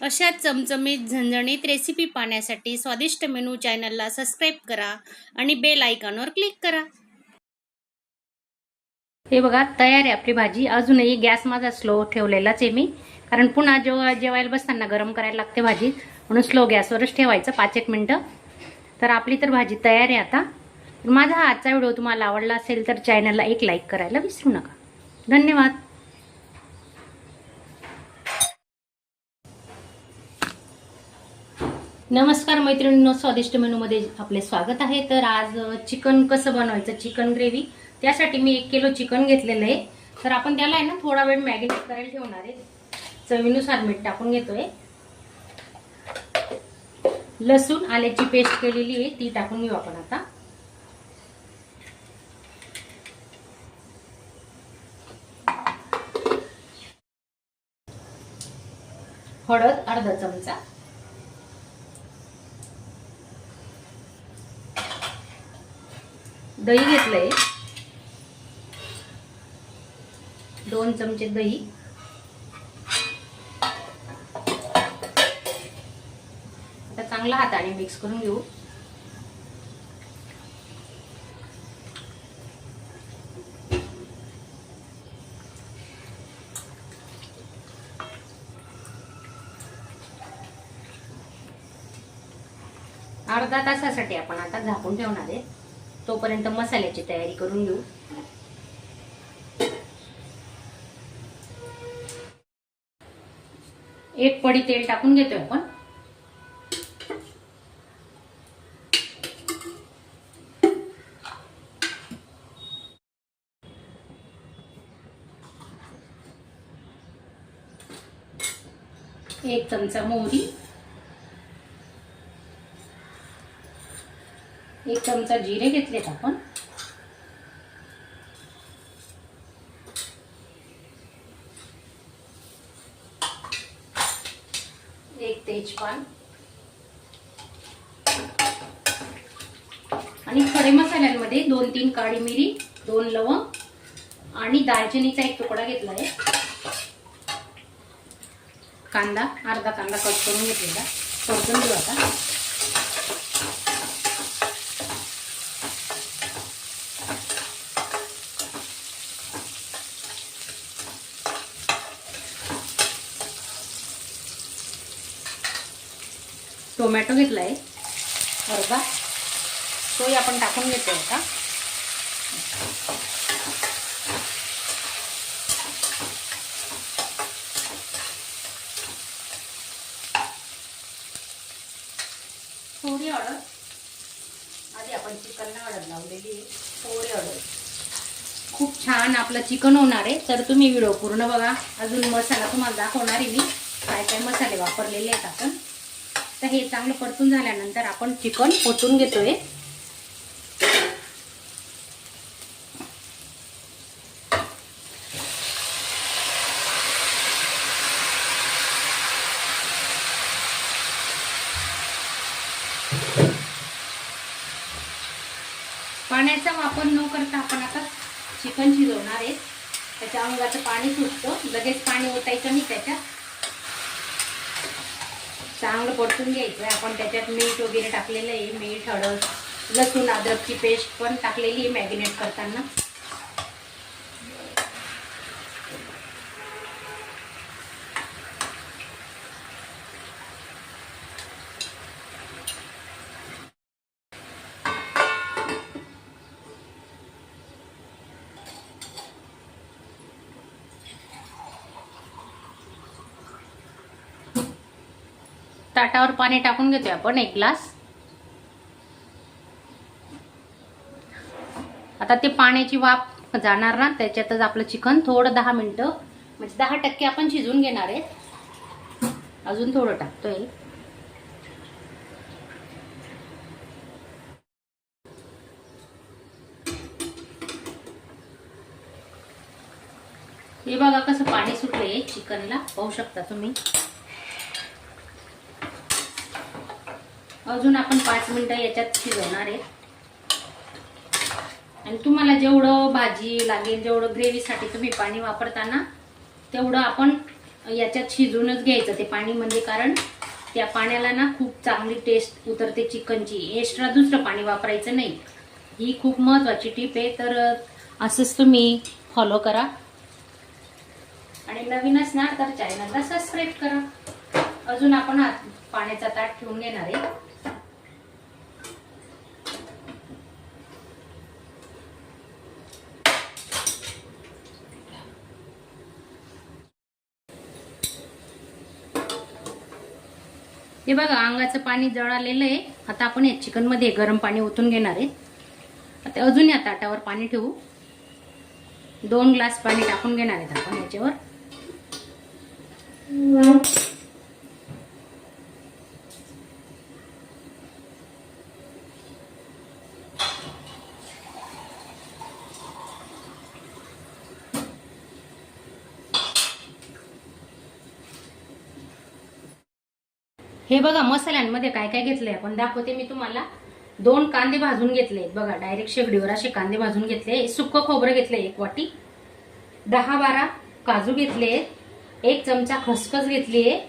अशा चमचमीत झणझणीत रेसिपी पाहण्यासाठी स्वादिष्ट मेनू चॅनलला सबस्क्राईब करा आणि बेल आयकॉनवर क्लिक करा। हे बघा तयार आहे आपली भाजी। अजूनही गॅस माझा स्लो ठेवलेलाच आहे मी, कारण पुन्हा जेवायला बसताना गरम करायला लागते भाजी, म्हणून स्लो गॅसवरच ठेवायचं 5-1 मिनिटं। तर आपली तर भाजी तयार आहे आता। माझा हा आजचा व्हिडिओ तुम्हाला आवडला असेल तर चॅनलला एक लाईक करायला विसरू नका। धन्यवाद। नमस्कार मैत्रिणींनो, स्वादिष्ट मेनूमध्ये आपले स्वागत आहे। तर आज चिकन कसं बनवायचं, चिकन ग्रेव्ही, त्यासाठी मी 1 किलो चिकन घेतलेलं आहे। तर आपण त्याला आहे ना थोडा वेळ मॅरिनेट करायला ठेवणार आहे। चवीनुसार मीठ टाकून घेतोय। लसूण आल्याची पेस्ट केलेली आहे ती टाकून घेऊ आपण आता। हळद अर्धा चमचा, दही घेतलंय 2 चमचे दही, आता चांगला हाताने मिक्स करून घेऊ। अर्धा तासासाठी आपण आता झाकून ठेवणार आहे, तोपर्यंत मसाल्याची तयारी करून घेऊ। एक पडी तेल टाकून घेतोय आपण। एक चमचा मोहरी, 1 चमचा जिरे घेतलेत आपण, 1 तेजपान आणि खडे मसाल्यांमध्ये 2-3 काळी मिरी, 2 लवंग आणि दालचिनीचा 1 तुकडा घेतला आहे। कांदा अर्धा कांदा कट करून घेतलेला, परतून घेऊ आता। टोमॅटो घेतलाय अर्धा, तोही आपण टाकून घेतो आता। थोडी हळद, आधी आपण चिकनला हळद लावलेली आहे, थोडी हळद। खूप छान आपलं चिकन होणार आहे, तर तुम्ही व्हिडिओ पूर्ण बघा। अजून मसाला तुम्हाला दाखवणार आहे मी, काय काय मसाले वापरलेले आहेत आपण। तर हे चांगलं परतून झाल्यानंतर आपण चिकन ओतून घेतोय। पाण्याचा वापर न करता आपण आता चिकन शिजवणार आहे। त्याच्या अंगाचं पाणी सुटतं, लगेच पाणी ओतायचं नाही त्याच्यात। चांगलं परतून घ्यायचं आपण। त्याच्यात मीठ वगैरे टाकलेलं आहे, मीठ, हळद, लसूण अद्रकची पेस्ट पण टाकलेली आहे मॅरिनेट करताना। ताटावर पाणी टाकून घेतोय आपण 1 ग्लास। आता ते पाण्याची वाफ जाणार ना, त्याच्यातच आपलं चिकन थोडं 10 मिनिटं म्हणजे 10% आपण शिजून घेणार आहे। अजून थोडं टाकतोय। हे बघा कसं पाणी सुटलंय चिकनला, पाहू शकता तुम्ही। अजून आपण 5 मिनिटं याच्यात शिजवणार आहे। आणि तुम्हाला जेवढं भाजी लागेल, जेवढं ग्रेव्हीसाठी तुम्ही पाणी वापरताना तेवढं आपण याच्यात शिजूनच घ्यायचं ते पाणी, म्हणजे कारण त्या पाण्याला ना खूप चांगली टेस्ट उतरते चिकनची. एक्स्ट्रा दुसरं पाणी वापरायचं नाही. ही खूप महत्त्वाची टीप आहे. तर असंच तुम्ही फॉलो करा आणि नवीन असणार तर चॅनलला सबस्क्राईब करा. अजून आपण पाण्याचा ताट ठेवून घेणार आहे. हे बघा अंगाचं पाणी जळालेलं आहे. आता आपण या चिकन मध्ये गरम पाणी ओतून घेणार आहे. आता अजून या ताटावर पाणी ठेवू. 2 ग्लास पाणी टाकून घेणार आहेत आपण याच्यावर. हे बघा मसाल्यांमध्ये काय काय घेतलंय आपण दाखवते मी तुम्हाला. 2 कांदे भाजून घेतले बघा, डायरेक्ट शेगडीवर असे कांदे भाजून घेतले. सुक्क खोबरं घेतले 1 वाटी. 10-12 काजू घेतले. 1 चमचा खसखस घेतलीये.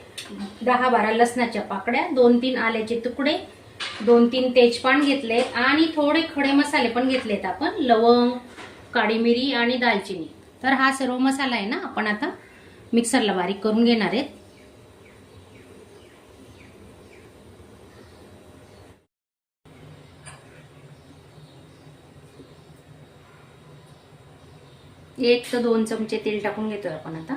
10-12 लसणाच्या पाकड्या. 2-3 आल्याचे तुकडे. 2-3 तेजपान घेतले आणि थोडे खडे मसाले पण घेतलेत आपण. लवंग, काळी मिरी आणि दालचिनी. तर हा सर्व मसाला आहे ना आपण आता मिक्सरला बारीक करून घेणार आहेत. एक ते 2 चमचे तेल टाकून घेतोय आपण आता.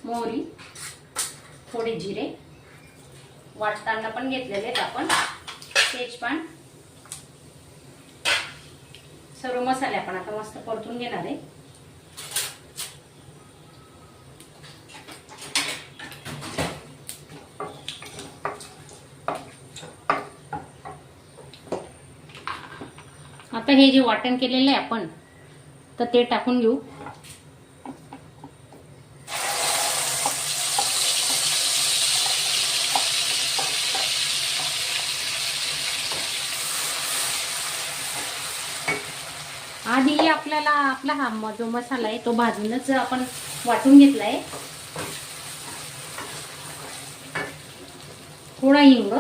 मोहरी, थोडे जिरे वाटताना पण घेतलेले आहेत आपण. तेजपान, सर्व मसाले आपण आता मस्त परतून घेणार आहे. आता हे जे वाटण केलेलं आहे आपण तर ते टाकून घेऊ. आधी आपल्याला आपला हा जो मसाला आहे तो भाजूनच आपण वाटून घेतलाय. थोडा हिंग,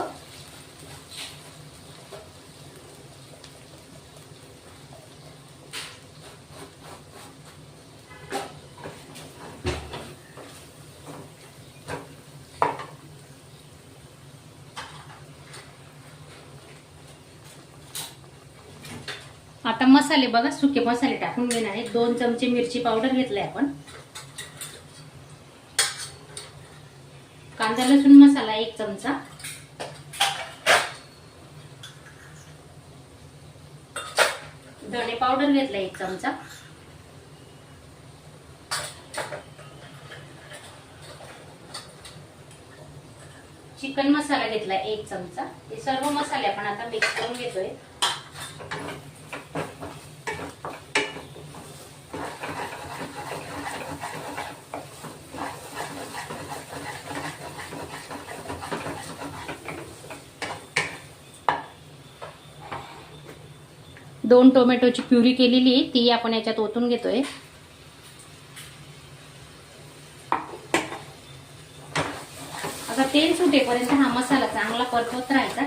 आता मसाले बघा सुके मसाले टाकून घेणार आहे. 2 चमचे मिरची पावडर घेतलाय आपण. कांदा लसूण मसाला 1 चमचा. धणे पावडर घेतला 1 चमचा. चिकन मसाला घेतला 1 चमचा. हे सर्व मसाले आपण आता मिक्स करून घेतोय. दोन टोमॅटोची प्युरी केलेली आहे ती आपण याच्यात ओतून घेतोय. आता तेल सुटेपर्यंत हा मसाला चांगला परतवत राहायचा.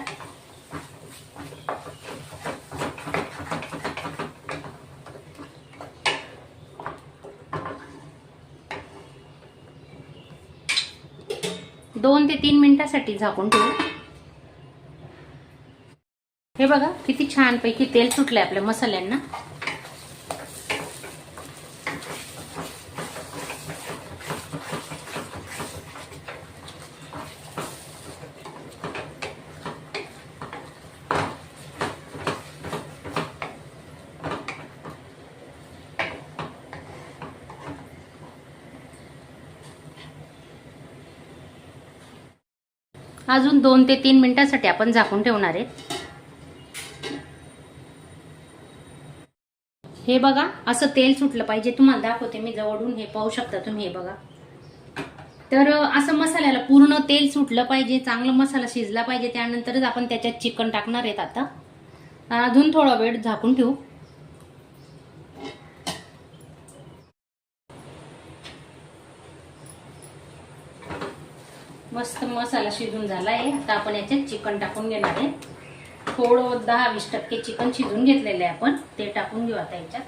दोन ते 3 मिनिटांसाठी झाकून ठेवू. हे बघा किती छान पैकी तेल सुटलंय आपल्या मसाल्यांना. अजून 2 ते 3 मिनिटांसाठी आपण झाकून ठेवणार आहे. हे बघा असं तेल सुटलं पाहिजे. तुम्हाला दाखवते मी जवळून. हे पाहू शकता तुम्ही. हे बघा तर असं मसाल्याला पूर्ण तेल सुटलं पाहिजे, चांगला मसाला शिजला पाहिजे, त्यानंतरच आपण त्याच्यात चिकन टाकणार आहेत. आता अजून थोडा वेळ झाकून ठेवू. मस्त मसाला शिजून झाला आहे. आता आपण याच्यात चिकन टाकून घेणार आहे. थोडं 10-20% चिकन शिजून घेतलेलं आहे आपण, ते टाकून घेऊ आता याच्यात.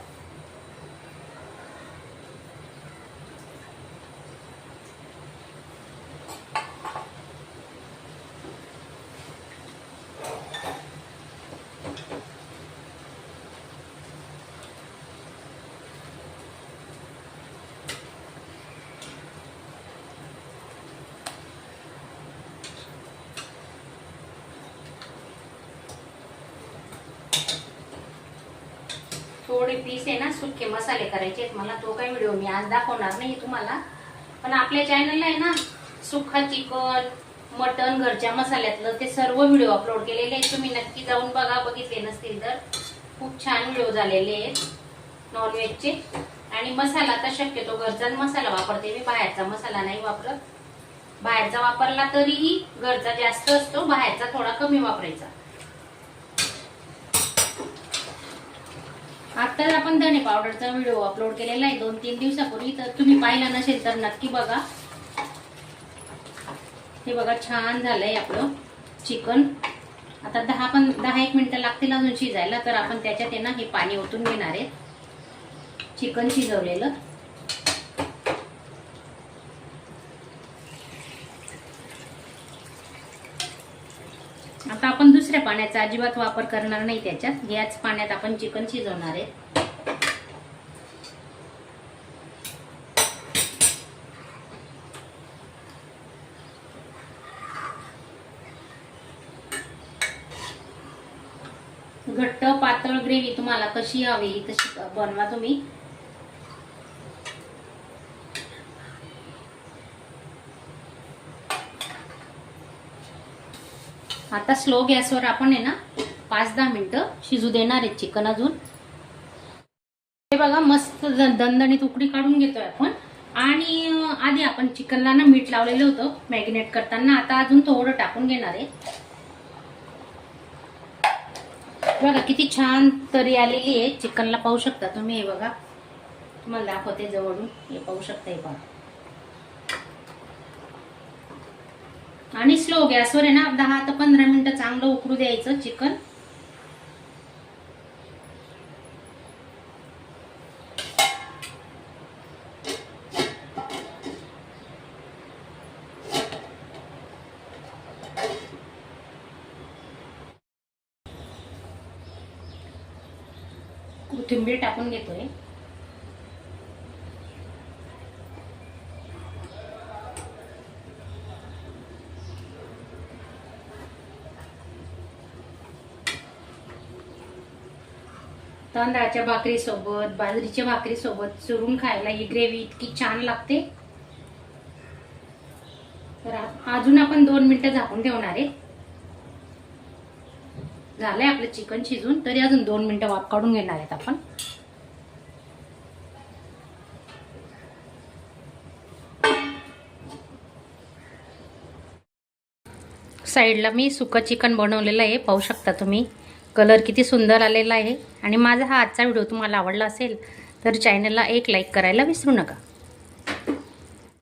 थोडे पीस आहे ना सुके मसाले करायचे आहेत मला. तो काही व्हिडिओ मी आज दाखवणार नाही तुम्हाला, पण आपल्या चॅनलला आहे ना सुक्का चिकन, मटन, घरच्या मसाल्यातलं ते सर्व व्हिडिओ अपलोड केलेले आहेत. तुम्ही नक्की जाऊन बघा, बघितले नसतील तर. खूप छान व्हिडिओ झालेले आहेत नॉनव्हेजचे. आणि मसाला तर शक्यतो घरचाच मसाला वापरते मी, बाहेरचा मसाला नाही वापरत. बाहेरचा वापरला तरीही घरचा जास्त असतो, बाहेरचा थोडा कमी वापरायचा. आता आपण धने पावडरचा व्हिडिओ अपलोड केलेला आहे 2-3 दिवसापूर्वी, तर तुम्ही पाहिला नसेल तर नक्की बघा. हे बघा छान झालंय आपलं चिकन. आता 10-1 मिनिटं लागतील अजून शिजायला. तर आपण त्याच्यात आहे ना हे पाणी ओतून घेणार आहे, चिकन शिजवलेलं. आता आपण दुसऱ्या पाण्याचा अजिबात वापर करणार नाही त्याच्यात. याच पाण्यात आपण चिकन शिजवणार आहे. घट्ट पातळ ग्रेव्ही तुम्हाला कशी हवी तशी बनवा तुम्ही. आता स्लो गॅसवर आपण आहे ना 5-10 मिनिटं शिजू देणार आहे चिकन अजून. हे बघा मस्त दणदणीत उकडी काढून घेतोय आपण. आणि आधी आपण चिकनला ना मीठ लावलेलं होतं मॅरिनेट करताना. आता अजून थोडं टाकून घेणार आहे. बघा किती छान तरी आलेली आहे चिकनला, पाहू शकता तुम्ही. हे बघा तुम्हाला दाखवते जवळून, हे पाहू शकता. हे बघा. आणि स्लो गॅसवर आहे ना 10 ते 15 मिनिटं चांगलं उकळू द्यायचं चिकन. कोथिंबीर टाकून घेतोय. तांदळाच्या भाकरी सोबत, बाजरीच्या भाकरी सोबत चुरून खायला ही ग्रेव्ही इतकी छान लागते. तर अजून आपण 2 मिनिटं झाकून ठेवणार आहे. झालंय आपलं चिकन शिजून, तरी अजून 2 मिनिटं वाफ काढून घेणार आहेत आपण. साईडला मी सुकं चिकन बनवलेलं आहे, पाहू शकता तुम्ही. कलर किती सुंदर आलेला आहे. आणि माझा हा आजचा व्हिडिओ तुम्हाला आवडला असेल तर चॅनलला एक लाईक करायला विसरू नका.